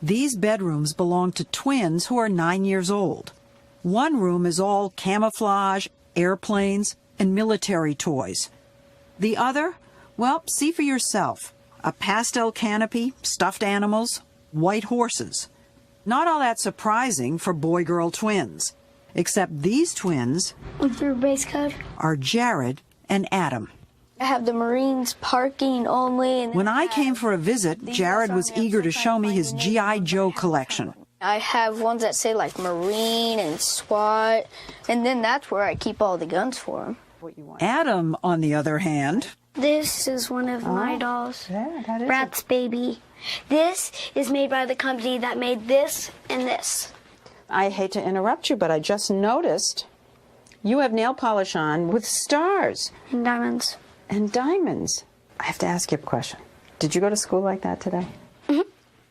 These bedrooms belong to twins who are 9 years old. One room is all camouflage, airplanes, and military toys. The other, well, see for yourself. A pastel canopy, stuffed animals, white horses. Not all that surprising for boy-girl twins. Except these twins What's your base code? are Jared and Adam. I have the Marines parking only. And When I came for a visit, Jared was eager to show me his G.I. Joe collection. I have ones that say like Marine and SWAT, and then that's where I keep all the guns for them. Adam, on the other hand, This is one of my dolls, yeah, that is Bratz Baby. This is made by the company that made this and this. I hate to interrupt you, but I just noticed you have nail polish on with stars And diamonds. and diamonds. I have to ask you a question. Did you go to school like that today?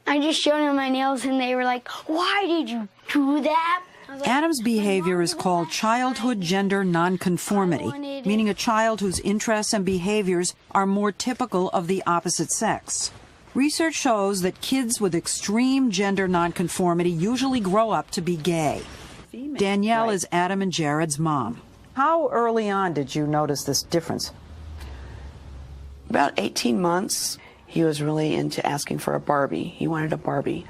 I just showed them my nails and they were like, why did you do that? I was like, Adam's behavior is called childhood gender nonconformity, meaning a child whose interests and behaviors are more typical of the opposite sex. Research shows that kids with extreme gender nonconformity usually grow up to be gay. Danielle is Adam and Jared's mom. How early on did you notice this difference? About 18 months, he was really into asking for a Barbie. He wanted a Barbie.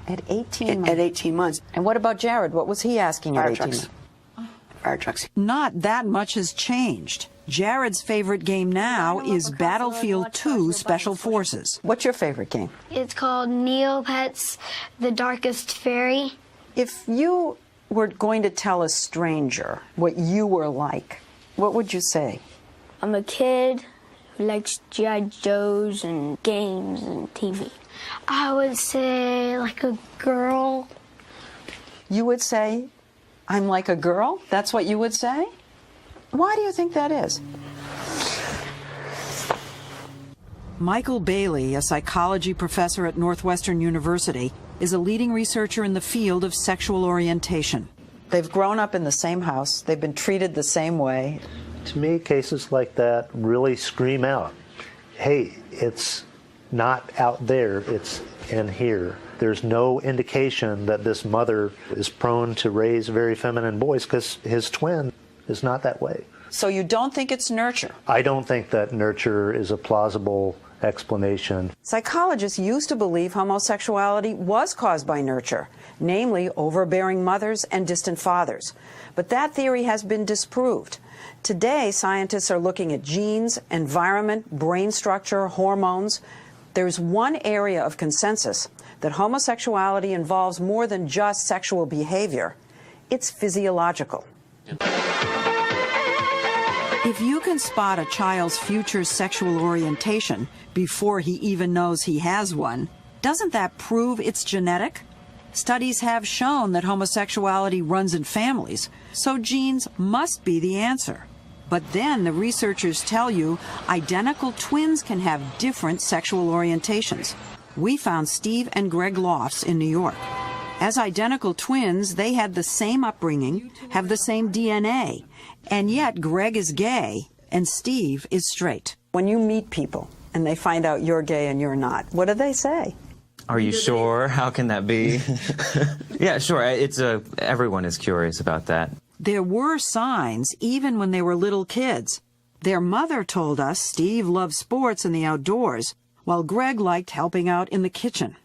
At 18 months? At 18 months. And what about Jared? What was he asking at Fire 18 trucks. months? Fire trucks. Not that much has changed. Jared's favorite game now is Battlefield 2 Special Forces. What's your favorite game? It's called Neopets, The Darkest Fairy. If you were going to tell a stranger what you were like, what would you say? I'm a kid who likes G.I. Joes and games and TV. I would say like a girl. You would say, I'm like a girl? That's what you would say? Why do you think that is? Michael Bailey, a psychology professor at Northwestern University, is a leading researcher in the field of sexual orientation. They've grown up in the same house. They've been treated the same way. To me, cases like that really scream out, hey, it's not out there, it's in here. There's no indication that this mother is prone to raise very feminine boys because his twin is not that way. So you don't think it's nurture? I don't think that nurture is a plausible explanation. Psychologists used to believe homosexuality was caused by nurture, namely overbearing mothers and distant fathers. But that theory has been disproved. Today, scientists are looking at genes, environment, brain structure, hormones. There's one area of consensus that homosexuality involves more than just sexual behavior. It's physiological. If you can spot a child's future sexual orientation before he even knows he has one, doesn't that prove it's genetic? Studies have shown that homosexuality runs in families, so genes must be the answer. But then the researchers tell you identical twins can have different sexual orientations. We found Steve and Greg Lofts in New York. As identical twins, they had the same upbringing, have the same DNA, and yet Greg is gay and Steve is straight. When you meet people and they find out you're gay and you're not, what do they say? Are you sure? How can that be? Yeah, sure. Everyone is curious about that. There were signs even when they were little kids. Their mother told us Steve loved sports and the outdoors, while Greg liked helping out in the kitchen.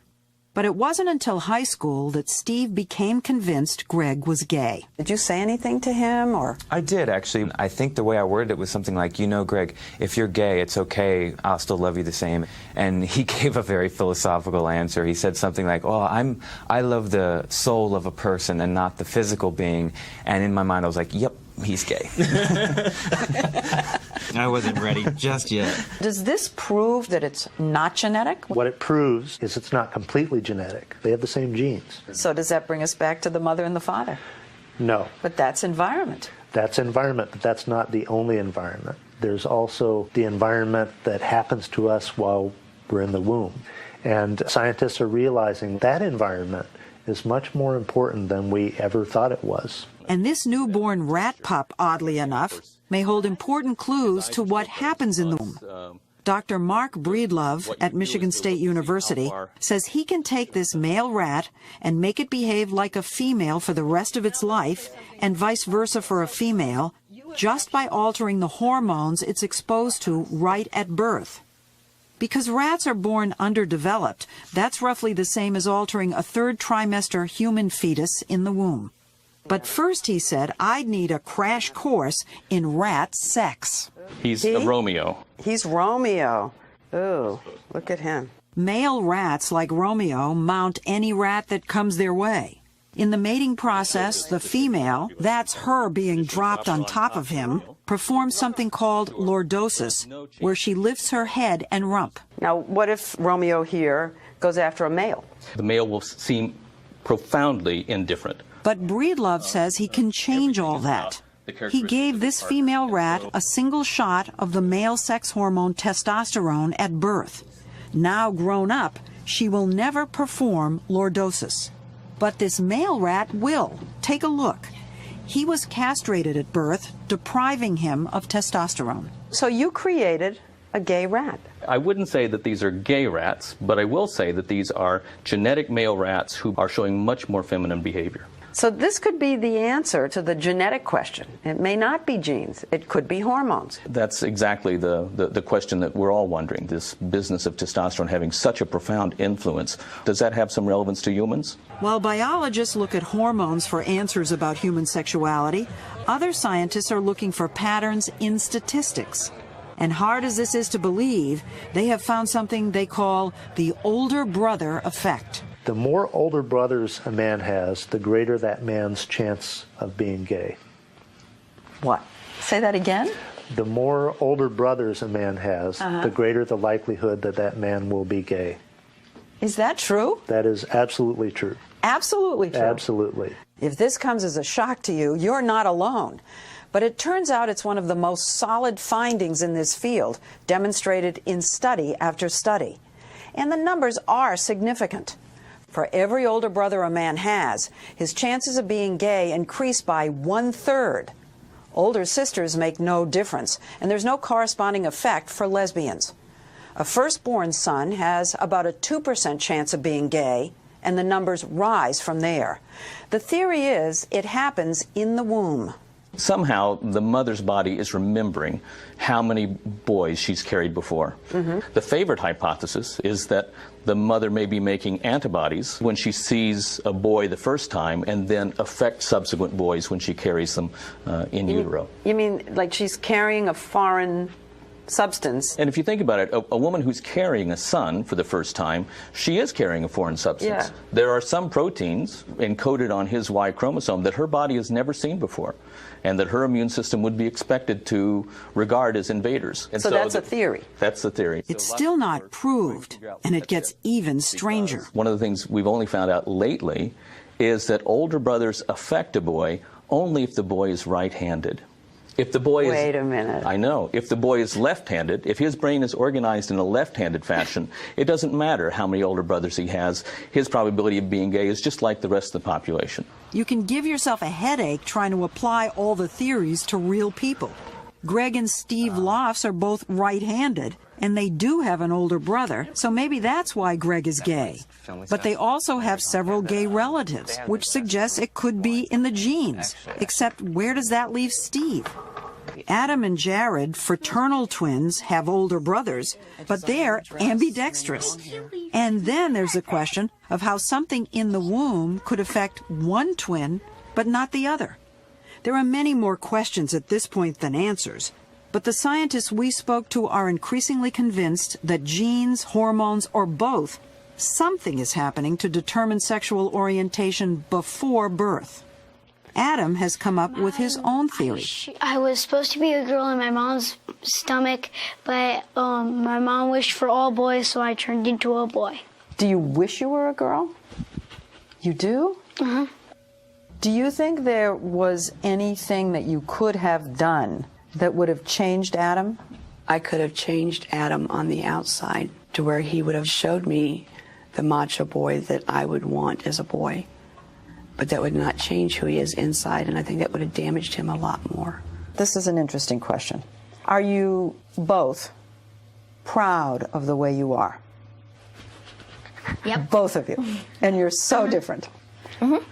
But it wasn't until high school that Steve became convinced Greg was gay. Did you say anything to him, or? I did, actually. I think the way I worded it was something like, you know, Greg, if you're gay, it's okay. I'll still love you the same. And he gave a very philosophical answer. He said something like, oh, I love the soul of a person and not the physical being. And in my mind, I was like, yep, he's gay. I wasn't ready just yet. Does this prove that it's not genetic? What it proves is it's not completely genetic. They have the same genes. So does that bring us back to the mother and the father? No. But that's environment. That's environment, but that's not the only environment. There's also the environment that happens to us while we're in the womb. And scientists are realizing that environment is much more important than we ever thought it was. And this newborn rat pup, oddly enough, may hold important clues to what happens in the womb. Dr. Mark Breedlove at Michigan State University says he can take this male rat and make it behave like a female for the rest of its life, and vice versa for a female, just by altering the hormones it's exposed to right at birth. Because rats are born underdeveloped, that's roughly the same as altering a third trimester human fetus in the womb. But first, he said, I'd need a crash course in rat sex. He's a Romeo. He's Romeo. Ooh, look at him. Male rats like Romeo mount any rat that comes their way. In the mating process, the female, that's her being dropped on top of him, performs something called lordosis, where she lifts her head and rump. Now, what if Romeo here goes after a male? The male will seem profoundly indifferent. But Breedlove says he can change all that. He gave this female rat a single shot of the male sex hormone testosterone at birth. Now grown up, she will never perform lordosis. But this male rat will. Take a look. He was castrated at birth, depriving him of testosterone. So you created a gay rat. I wouldn't say that these are gay rats, but I will say that these are genetic male rats who are showing much more feminine behavior. So this could be the answer to the genetic question. It may not be genes. It could be hormones. That's exactly the question that we're all wondering, this business of testosterone having such a profound influence. Does that have some relevance to humans? While biologists look at hormones for answers about human sexuality, other scientists are looking for patterns in statistics. And hard as this is to believe, they have found something they call the older brother effect. The more older brothers a man has, the greater that man's chance of being gay. What? Say that again? The more older brothers a man has, the greater the likelihood that that man will be gay. Is that true? That is absolutely true. Absolutely true. Absolutely. If this comes as a shock to you, you're not alone. But it turns out it's one of the most solid findings in this field, demonstrated in study after study. And the numbers are significant. For every older brother a man has, his chances of being gay increase by 1/3. Older sisters make no difference, and there's no corresponding effect for lesbians. A firstborn son has about a 2% chance of being gay, and the numbers rise from there. The theory is it happens in the womb. Somehow the mother's body is remembering how many boys she's carried before. The favorite hypothesis is that the mother may be making antibodies when she sees a boy the first time and then affect subsequent boys when she carries them in utero. You mean like she's carrying a foreign substance? And if you think about it, a woman who's carrying a son for the first time, she is carrying a foreign substance. Yeah. There are some proteins encoded on his Y chromosome that her body has never seen before, and that her immune system would be expected to regard as invaders. And so that's a theory. That's the theory. It's still not proved, and it gets even stranger. One of the things we've only found out lately is that older brothers affect a boy only if the boy is right-handed. If the boy is... Wait a minute. I know. If the boy is left-handed, if his brain is organized in a left-handed fashion, it doesn't matter how many older brothers he has. His probability of being gay is just like the rest of the population. You can give yourself a headache trying to apply all the theories to real people. Greg and Steve Lofts are both right-handed, and they do have an older brother, so maybe that's why Greg is gay. But they also have several gay relatives, which suggests it could be in the genes. Except where does that leave Steve? Adam and Jared, fraternal twins, have older brothers, but they're ambidextrous. And then there's the question of how something in the womb could affect one twin, but not the other. There are many more questions at this point than answers, but the scientists we spoke to are increasingly convinced that genes, hormones, or both, something is happening to determine sexual orientation before birth. Adam has come up with his own theory. I was supposed to be a girl in my mom's stomach, but my mom wished for all boys, so I turned into a boy. Do you wish you were a girl? You do? Uh-huh. Do you think there was anything that you could have done that would have changed Adam? I could have changed Adam on the outside to where he would have showed me the macho boy that I would want as a boy. But that would not change who he is inside, and I think that would have damaged him a lot more. This is an interesting question. Are you both proud of the way you are. Yep. Both of you. And you're so different. Mm-hmm.